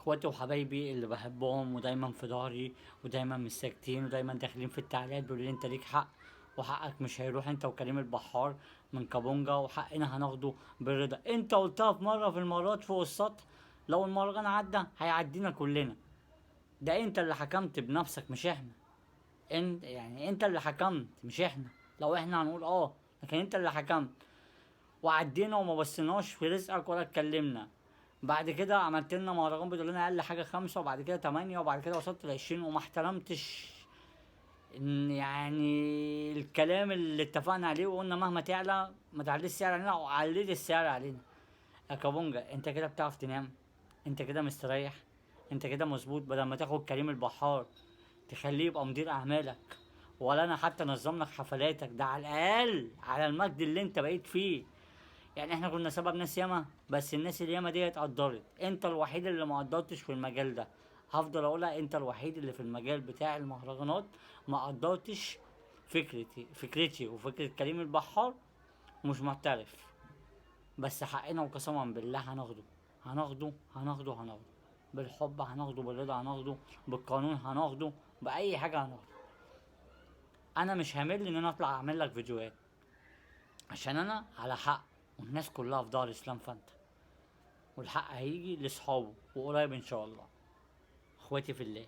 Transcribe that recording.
اخواتي وحبايبي اللي بحبهم ودايما في ظهري ودايما مش ساكتين ودايما داخلين في التعليقات بيقولوا لي انت ليك حق، وحقك مش هيروح انت وكريم البحار من كابونجا، وحقنا هناخده بالرضا. انت قلتها في مره في المرات فوق السطح، لو المهرجان عدى هيعدينا كلنا. ده انت اللي حكمت بنفسك مش احنا. انت يعني انت اللي حكمت مش احنا. لو احنا هنقول لكن انت اللي حكمت وعدينا وما بصيناش في رزقك ولا اتكلمنا. بعد كده عملت لنا مهرجان بتقول لنا اقل حاجه 5 وبعد كده 8 وبعد كده وصلت ل20 وما احترمتش ان يعني الكلام اللي اتفقنا عليه، وقلنا مهما تعلى ما تعليش السعر علينا، وعليت السعر علينا. يا كابونجا انت كده بتعرف تنام؟ انت كده مستريح؟ انت كده مظبوط؟ بدل ما تاخد كريم البحار تخليه يبقى مدير اعمالك، ولا انا حتى نظم لك حفلاتك، ده على الاقل على المجد اللي انت بقيت فيه. يعني احنا كنا سبب ناس ياما، بس الناس اللي ياما ديت قدرت، انت الوحيد اللي ما قدرتش في المجال ده. هفضل اقولها، انت الوحيد اللي في المجال بتاع المهرجانات ما قدرتش فكرتي وفكرة كريم البحار، ومش معترف. بس حقنا وقسما بالله هناخده، هناخده بالحب، هناخده بالرضا، هناخده بالقانون، هناخده بأي حاجة هناخده. انا مش هامل ان انا اطلع اعمل لك فيديوهات، عشان انا على حق والناس كلها في دار اسلام فانت، والحق هيجي لاصحابه وقريب ان شاء الله. اخواتي في الله.